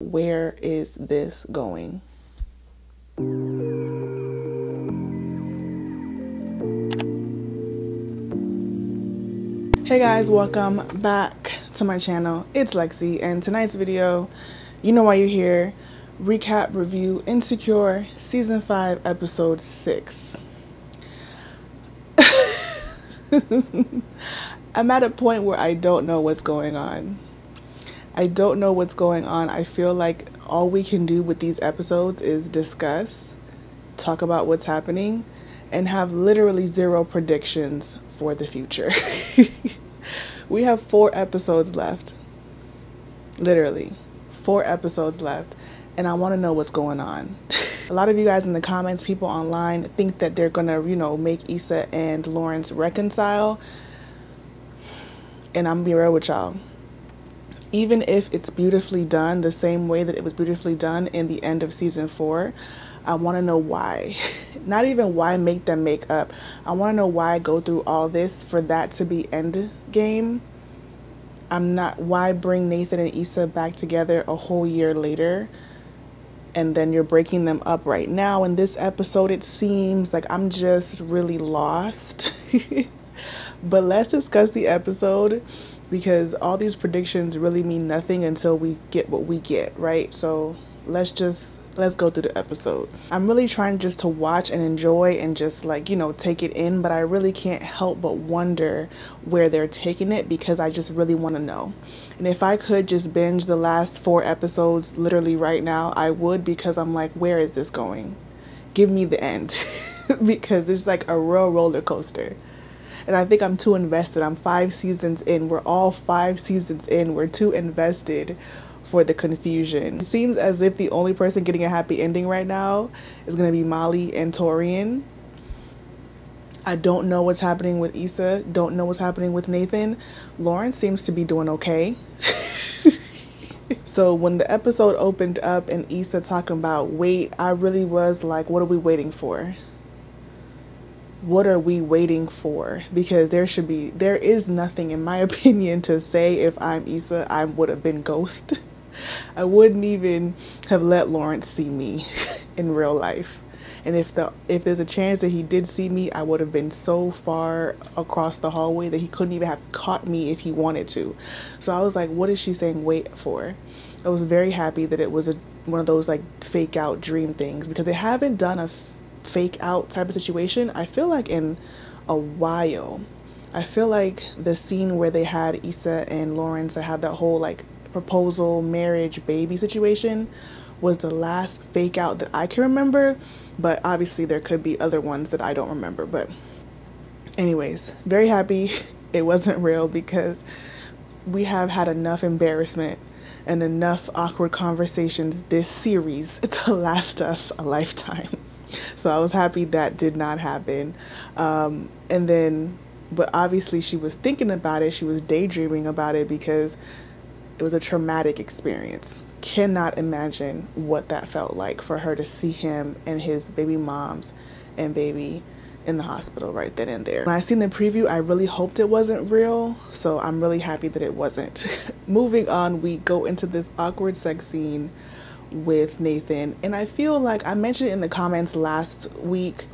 Where is this going? Hey guys, welcome back to my channel. It's Lexi, and tonight's video, you know why you're here. Recap, review, Insecure, Season 5, Episode 6. I'm at a point where I don't know what's going on. I don't know what's going on. I feel like all we can do with these episodes is discuss, talk about what's happening, and have literally zero predictions for the future. We have 4 episodes left. Literally 4 episodes left, and I want to know what's going on. A lot of you guys in the comments, people online, think that they're gonna, make Issa and Lawrence reconcile. And I'm gonna be real with y'all. Even if it's beautifully done the same way that it was beautifully done in the end of season 4, I want to know why. Not even why make them make up. I want to know why go through all this for that to be end game. Why bring Nathan and Issa back together a whole year later, and then you're breaking them up right now in this episode. It seems like I'm just really lost. But let's discuss the episode, because all these predictions really mean nothing until we get what we get, right? So let's go through the episode. I'm really trying just to watch and enjoy and just take it in, but I really can't help but wonder where they're taking it, because I just really want to know. And if I could just binge the last 4 episodes literally right now, I would, because I'm like, where is this going? Give me the end. Because it's like a real roller coaster. And I think I'm too invested. I'm 5 seasons in. We're all 5 seasons in. We're too invested for the confusion. It seems as if the only person getting a happy ending right now is going to be Molly and Torian. I don't know what's happening with Issa. Don't know what's happening with Nathan. Lawrence seems to be doing okay. So when the episode opened up and Issa talking about wait, I really was like, what are we waiting for? What are we waiting for? Because there is nothing, in my opinion, to say. If I'm Issa, I would have been ghost. I wouldn't even have let Lawrence see me in real life. And if there's a chance that he did see me, I would have been so far across the hallway that he couldn't even have caught me if he wanted to. So I was like, what is she saying wait for? I was very happy that it was one of those fake out dream things, because they haven't done a fake out type of situation, I feel like, in a while. I feel like the scene where they had Issa and Lawrence, I had that whole proposal, marriage, baby situation, was the last fake out that I can remember. But obviously there could be other ones that I don't remember. But anyways, very happy it wasn't real, because we have had enough embarrassment and enough awkward conversations this series to last us a lifetime. So I was happy that did not happen. But obviously she was thinking about it. She was daydreaming about it, because it was a traumatic experience. Cannot imagine what that felt like for her to see him and his baby moms and baby in the hospital right then and there. When I seen the preview, I really hoped it wasn't real. So I'm really happy that it wasn't. Moving on, we go into this awkward sex scene with Nathan, and I feel like I mentioned in the comments last week,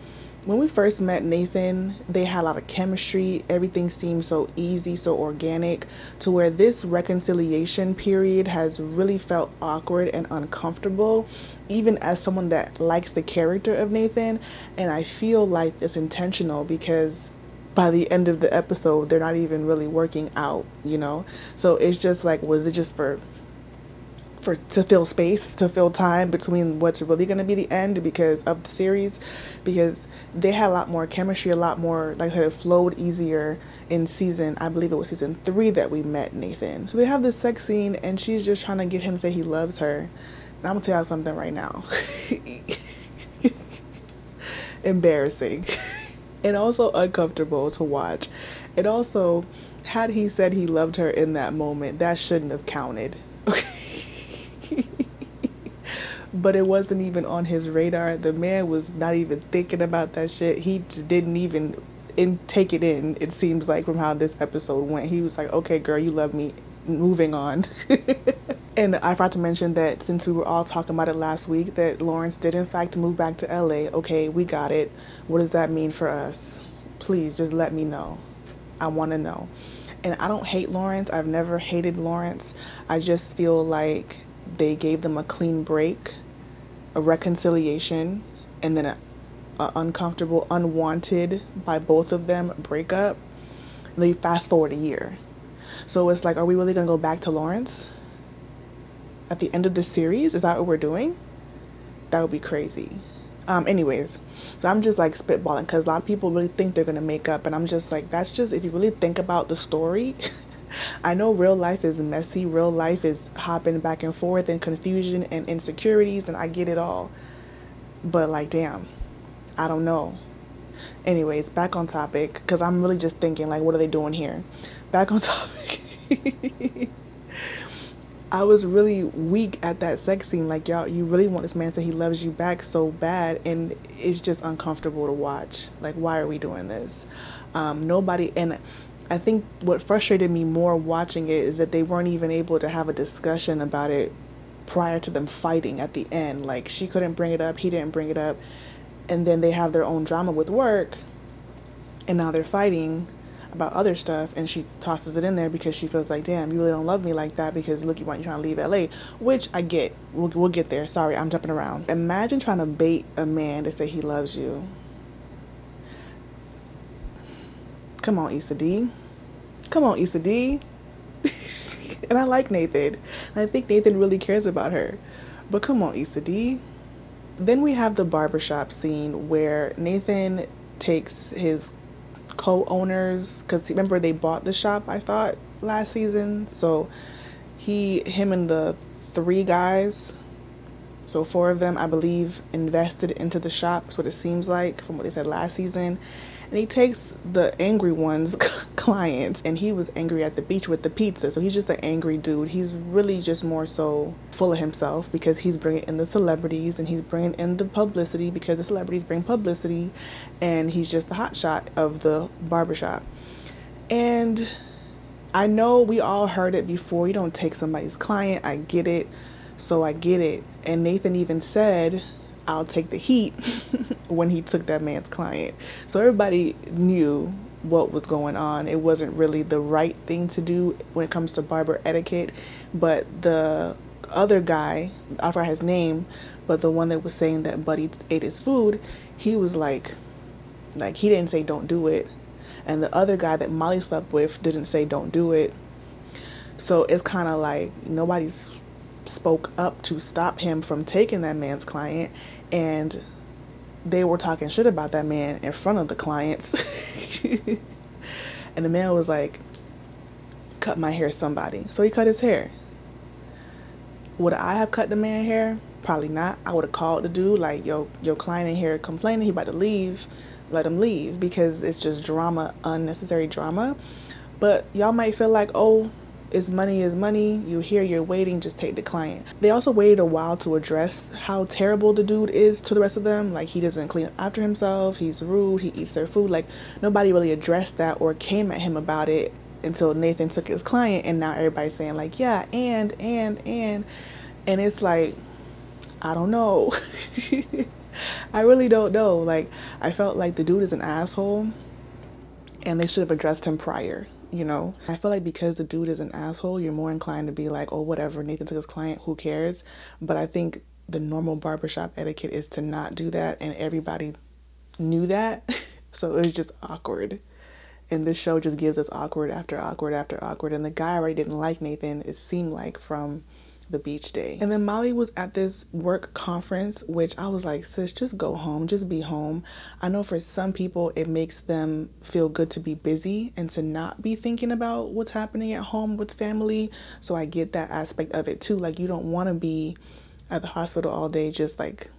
when we first met Nathan, they had a lot of chemistry. Everything seemed so easy, so organic, to where this reconciliation period has really felt awkward and uncomfortable, even as someone that likes the character of Nathan. And I feel like it's intentional, because by the end of the episode, they're not even really working out, So it's just was it just to fill space, to fill time between what's really going to be the end because of the series? Because they had a lot more chemistry, a lot more, like I said, it flowed easier in I believe it was season 3 that we met Nathan. So they have this sex scene, and she's just trying to get him to say he loves her. And I'm gonna tell y'all something right now. Embarrassing. And also uncomfortable to watch. And also, had he said he loved her in that moment, that shouldn't have counted. Okay. But it wasn't even on his radar. The man was not even thinking about that shit. He didn't even take it in, it seems like, from how this episode went. He was like, okay girl, you love me, moving on. And I forgot to mention that since we were all talking about it last week, that Lawrence did in fact move back to LA. Okay, we got it. What does that mean for us? Please just let me know. I want to know. And I don't hate Lawrence. I've never hated Lawrence. I just feel like they gave them a clean break, a reconciliation, and then a uncomfortable, unwanted by both of them breakup. They fast forward a year. So it's like, are we really going to go back to Lawrence at the end of this series? Is that what we're doing? That would be crazy. Anyways, so I'm just like spitballing because a lot of people really think they're gonna make up, and I'm just like, that's just, if you really think about the story. I know real life is messy, real life is hopping back and forth and confusion and insecurities, and I get it all, but like, damn, I don't know. Anyways, back on topic, because I'm really just thinking like, what are they doing here? Back on topic. I was really weak at that sex scene. Like, y'all, you really want this man to say he loves you back so bad, and it's just uncomfortable to watch. Like, why are we doing this? Nobody, and I think what frustrated me more watching it is that they weren't even able to have a discussion about it prior to them fighting at the end. Like, she couldn't bring it up, he didn't bring it up, and then they have their own drama with work, and now they're fighting about other stuff, and she tosses it in there because she feels like, damn, you really don't love me like that, because look, you're trying to leave LA, which I get. We'll get there. Sorry, I'm jumping around. Imagine trying to bait a man to say he loves you. Come on, Issa Dee. Come on, Issa Dee. And I like Nathan. And I think Nathan really cares about her. But come on, Issa Dee. Then we have the barbershop scene where Nathan takes his co-owners, because remember they bought the shop, I thought, last season. So him and the 3 guys, so 4 of them, I believe, invested into the shop. That's what it seems like from what they said last season. And he takes the angry ones clients, and he was angry at the beach with the pizza. So he's just an angry dude. He's really just more so full of himself because he's bringing in the celebrities and he's bringing in the publicity because the celebrities bring publicity, and he's just the hotshot of the barbershop. And I know we all heard it before. You don't take somebody's client. I get it. So I get it. And Nathan even said, I'll take the heat when he took that man's client. So everybody knew what was going on. It wasn't really the right thing to do when it comes to barber etiquette. But the other guy, I forgot his name, but the one that was saying that Buddy ate his food, he was like he didn't say don't do it. And the other guy that Molly slept with didn't say don't do it. So it's kind of like nobody's spoke up to stop him from taking that man's client, and they were talking shit about that man in front of the clients. And the man was like, cut my hair, somebody. So he cut his hair. Would I have cut the man hair? Probably not. I would have called the dude like, yo, your client in here complaining, he about to leave, let him leave, because it's just drama, unnecessary drama. But y'all might feel like, oh, is money, you're here, you're waiting, just take the client. They also waited a while to address how terrible the dude is to the rest of them. Like, he doesn't clean up after himself, he's rude, he eats their food. Like, nobody really addressed that or came at him about it until Nathan took his client, and now everybody's saying like, yeah, and it's like, I don't know. I really don't know. Like, I felt like the dude is an asshole, and they should have addressed him prior. You know, I feel like because the dude is an asshole, you're more inclined to be like, oh, whatever, Nathan took his client, who cares? But I think the normal barbershop etiquette is to not do that, and everybody knew that. So it was just awkward. And this show just gives us awkward after awkward after awkward. And the guy already didn't like Nathan, it seemed like, from the beach day. And then Molly was at this work conference, which I was like, sis, just go home, just be home. I know for some people it makes them feel good to be busy and to not be thinking about what's happening at home with family. So I get that aspect of it too. Like, you don't want to be at the hospital all day just like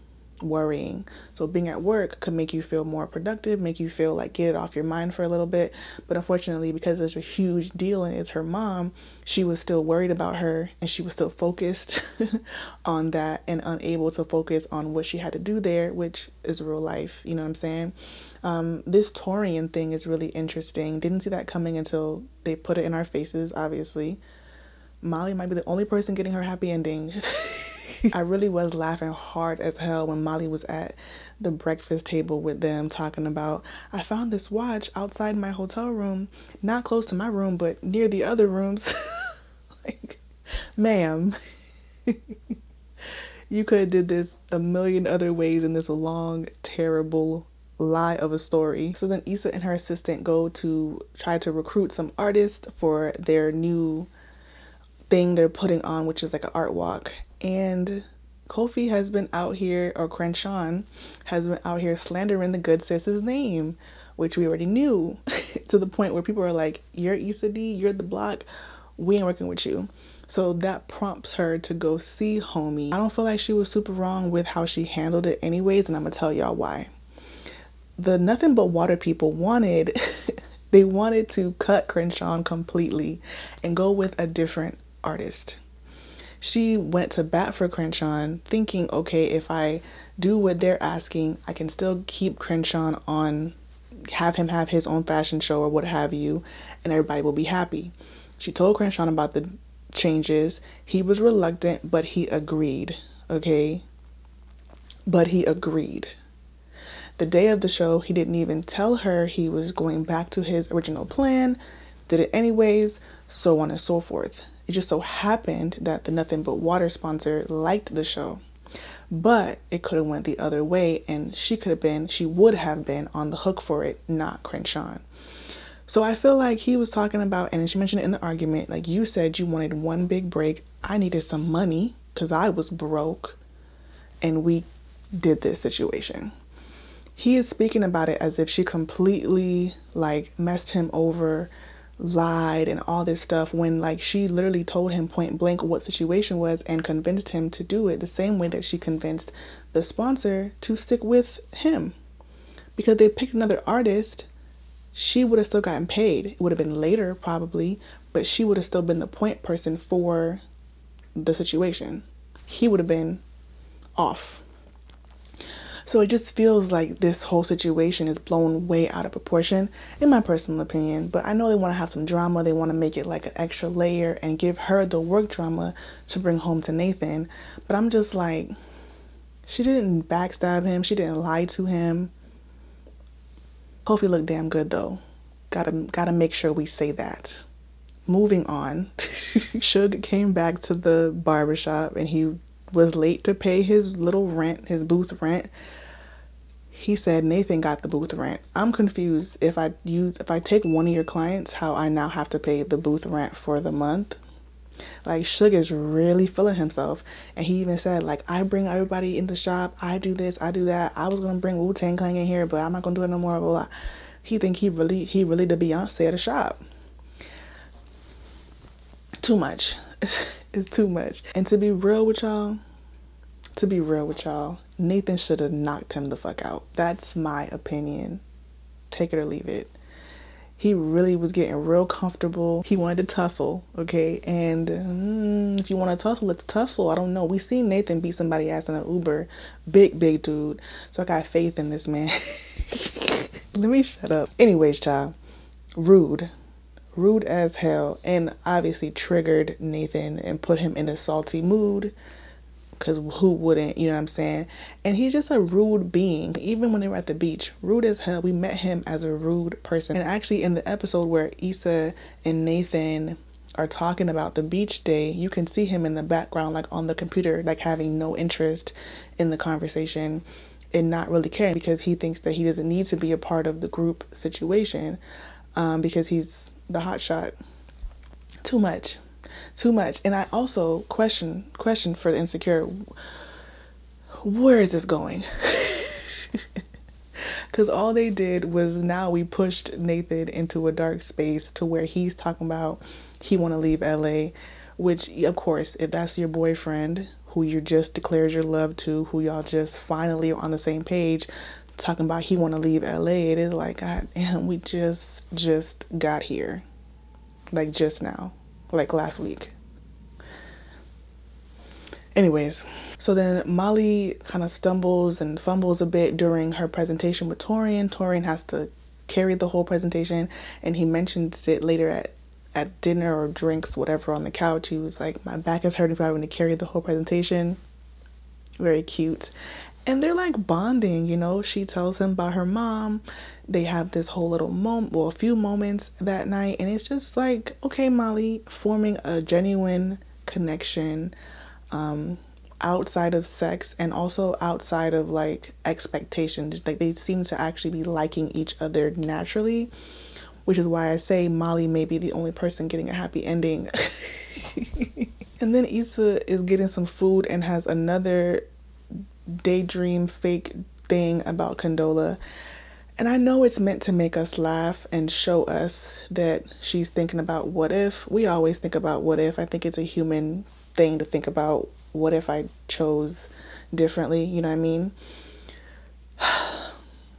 worrying. So being at work could make you feel more productive, make you feel like get it off your mind for a little bit. But unfortunately, because it's a huge deal and it's her mom, she was still worried about her, and she was still focused on that and unable to focus on what she had to do there, which is real life. You know what I'm saying? This Torian thing is really interesting. Didn't see that coming until they put it in our faces, obviously. Molly might be the only person getting her happy ending. I really was laughing hard as hell when Molly was at the breakfast table with them talking about, I found this watch outside my hotel room, not close to my room, but near the other rooms. Like, ma'am, you could have did this a million other ways in this long, terrible lie of a story. So then Issa and her assistant go to try to recruit some artists for their new thing they're putting on, which is like an art walk. And Kofi has been out here, or Crenshaw has been out here slandering the good sis's name, which we already knew, to the point where people are like, you're Issa D, you're the block, we ain't working with you. So that prompts her to go see homie. I don't feel like she was super wrong with how she handled it anyways, and I'm gonna tell y'all why. The Nothing But Water people wanted, they wanted to cut Crenshaw completely and go with a different artist. She went to bat for Crenshaw thinking, okay, if I do what they're asking, I can still keep Crenshaw on, have him have his own fashion show or what have you, and everybody will be happy. She told Crenshaw about the changes. He was reluctant, but he agreed, okay? But he agreed. The day of the show, he didn't even tell her he was going back to his original plan, did it anyways, so on and so forth. It just so happened that the Nothing But Water sponsor liked the show, but it could have went the other way, and she would have been on the hook for it, not Crenshaw. So I feel like he was talking about, and she mentioned it in the argument, like, you said you wanted one big break. I needed some money because I was broke, and we did this situation. He is speaking about it as if she completely like messed him over, lied and all this stuff, when like she literally told him point blank what situation was and convinced him to do it the same way that she convinced the sponsor to stick with him. Because they picked another artist, she would have still gotten paid. It would have been later probably, but she would have still been the point person for the situation. He would have been off. So it just feels like this whole situation is blown way out of proportion, in my personal opinion. But I know they want to have some drama. They want to make it like an extra layer and give her the work drama to bring home to Nathan. But I'm just like, she didn't backstab him. She didn't lie to him. Kofi looked damn good though. Gotta make sure we say that. Moving on, Suge came back to the barbershop and he was late to pay his little rent, his booth rent. He said Nathan got the booth rent. I'm confused. If I take one of your clients, how I now have to pay the booth rent for the month. Like, Suge is really feeling himself. And he even said, like, I bring everybody in the shop. I do this, I do that. I was gonna bring Wu-Tang Clan in here, but I'm not gonna do it no more. Blah, blah. He think he really the Beyonce at the shop. Too much. It's too much. And to be real with y'all, Nathan should have knocked him the fuck out. That's my opinion. Take it or leave it. He really was getting real comfortable. He wanted to tussle, okay? And if you want to tussle, let's tussle. I don't know. We seen Nathan beat somebody ass in an Uber. Big dude. So I got faith in this man. Let me shut up. Anyways, child. Rude as hell, and obviously triggered Nathan and put him in a salty mood, because who wouldn't, you know what I'm saying? And he's just a rude being. Even when they were at the beach, rude as hell. We met him as a rude person. And actually in the episode where Issa and Nathan are talking about the beach day, you can see him in the background, like on the computer, like having no interest in the conversation and not really caring, because he thinks that he doesn't need to be a part of the group situation, because he's the hot shot. Too much. And I also question for the Insecure, where is this going? Because all they did was, now we pushed Nathan into a dark space to where he's talking about he want to leave LA, which of course, if that's your boyfriend who you just declared your love to, who y'all just finally are on the same page, talking about he want to leave LA, it is like, God damn, we just got here, like just now, like last week. Anyways, so then Molly kind of stumbles and fumbles a bit during her presentation with Torian. Torian has to carry the whole presentation, and he mentions it later at dinner or drinks, whatever, on the couch. He was like, my back is hurting from having to carry the whole presentation. Very cute. And they're like bonding, you know. She tells him about her mom. They have this whole little moment, well, a few moments that night. And it's just like, okay, Molly, forming a genuine connection outside of sex and also outside of like expectations. Like they seem to actually be liking each other naturally, which is why I say Molly may be the only person getting a happy ending. And then Issa is getting some food and has another daydream fake thing about Condola. And I know it's meant to make us laugh and show us that she's thinking about what if. We always think about what if. I think it's a human thing to think about what if I chose differently, you know what I mean?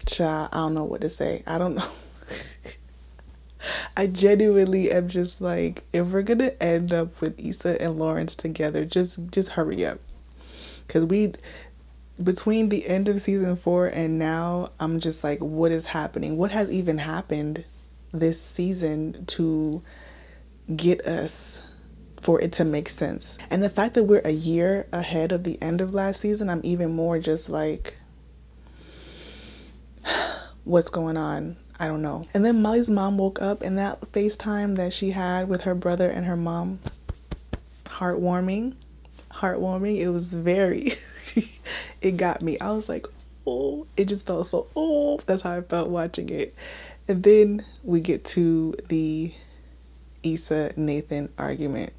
Child, I don't know what to say. I don't know. I genuinely am just like, if we're gonna end up with Issa and Lawrence together, just hurry up. Because between the end of season 4 and now, I'm just like, what is happening? What has even happened this season to get us for it to make sense? And the fact that we're a year ahead of the end of last season, I'm even more just like, what's going on? I don't know. And then Molly's mom woke up, and that FaceTime that she had with her brother and her mom, heartwarming. It was very, it got me. I was like, oh, it just felt so, oh, that's how I felt watching it. And then we get to the Issa Nathan argument.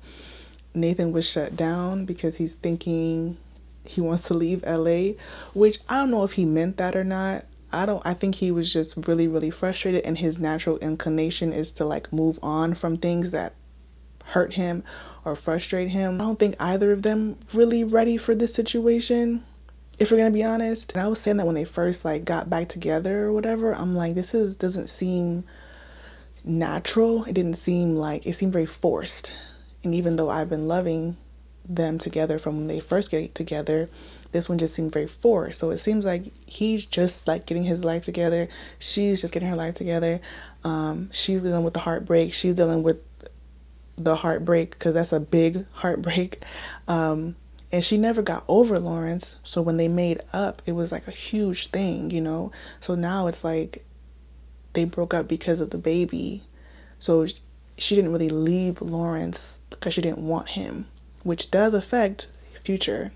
Nathan was shut down because he's thinking he wants to leave LA, which I don't know if he meant that or not. I think he was just really, really frustrated, and his natural inclination is to like move on from things that hurt him or frustrate him. I don't think either of them really ready for this situation, if we're gonna be honest. And I was saying that when they first like got back together or whatever, I'm like, doesn't seem natural. It didn't seem like, it seemed very forced. And even though I've been loving them together from when they first get together, this one just seemed very forced. So it seems like he's just like getting his life together. She's just getting her life together. She's dealing with the heartbreak. She's dealing with the heartbreak because that's a big heartbreak. And she never got over Lawrence. So when they made up, it was like a huge thing, you know? So now it's like they broke up because of the baby. So she didn't really leave Lawrence because she didn't want him, which does affect future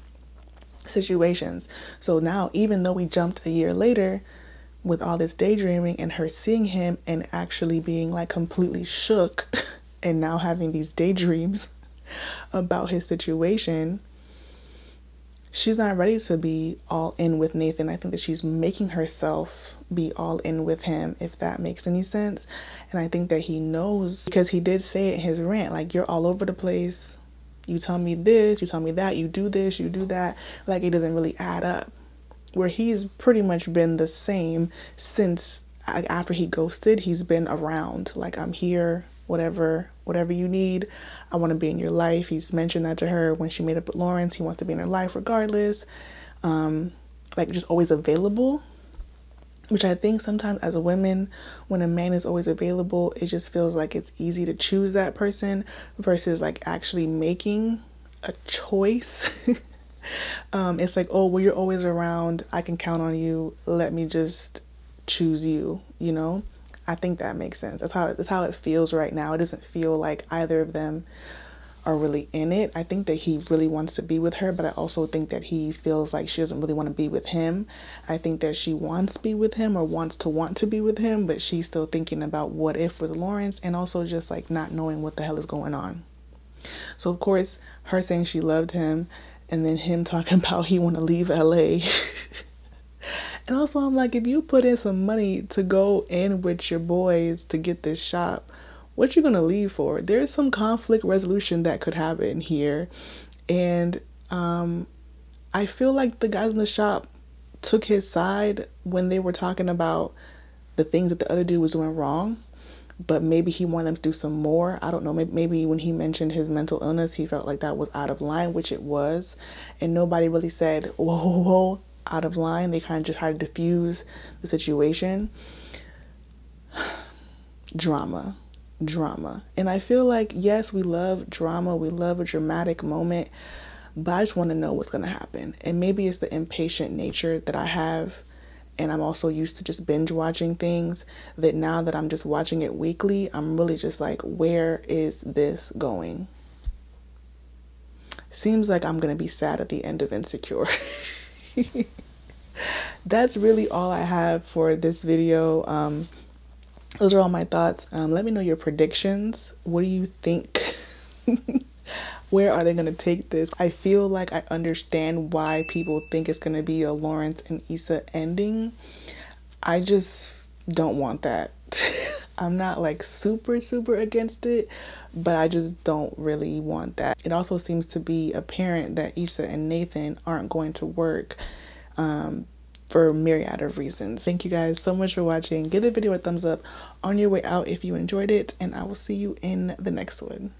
situations. So now, even though we jumped a year later with all this daydreaming and her seeing him and actually being like completely shook and now having these daydreams about his situation, she's not ready to be all in with Nathan. I think that she's making herself be all in with him, if that makes any sense. And I think that he knows, because he did say it in his rant, like, you're all over the place. You tell me this, you tell me that, you do this, you do that. Like, it doesn't really add up. Where he's pretty much been the same since after he ghosted. He's been around. Like, I'm here, whatever you need. I want to be in your life. He's mentioned that to her when she made up with Lawrence. He wants to be in her life regardless. Like, just always available. Which I think sometimes as a woman, when a man is always available, it just feels like it's easy to choose that person versus like actually making a choice. It's like, oh, well, you're always around. I can count on you. Let me just choose you, you know? I think that makes sense. That's how it feels right now. It doesn't feel like either of them are really in it. I think that he really wants to be with her, but I also think that he feels like she doesn't really want to be with him. I think that she wants to be with him or wants to be with him, but she's still thinking about what if with Lawrence, and also just like not knowing what the hell is going on. So of course, her saying she loved him and then him talking about he want to leave LA. And also I'm like, if you put in some money to go in with your boys to get this shop, what you gonna leave for? There's some conflict resolution that could happen here. And I feel like the guys in the shop took his side when they were talking about the things that the other dude was doing wrong, but maybe he wanted them to do some more. I don't know, maybe when he mentioned his mental illness, he felt like that was out of line, which it was. And nobody really said, whoa, whoa, whoa, out of line. They kind of just tried to diffuse the situation. Drama. drama. And I feel like, yes, we love drama, we love a dramatic moment, but I just want to know what's going to happen. And maybe it's the impatient nature that I have, and I'm also used to just binge watching things, that now that I'm just watching it weekly, I'm really just like, where is this going? Seems like I'm going to be sad at the end of Insecure. That's really all I have for this video. Those are all my thoughts. Let me know your predictions. What do you think? Where are they going to take this? I feel like I understand why people think it's going to be a Lawrence and Issa ending. I just don't want that. I'm not like super against it, but I just don't really want that. It also seems to be apparent that Issa and Nathan aren't going to work for a myriad of reasons. Thank you guys so much for watching. Give the video a thumbs up on your way out if you enjoyed it, and I will see you in the next one.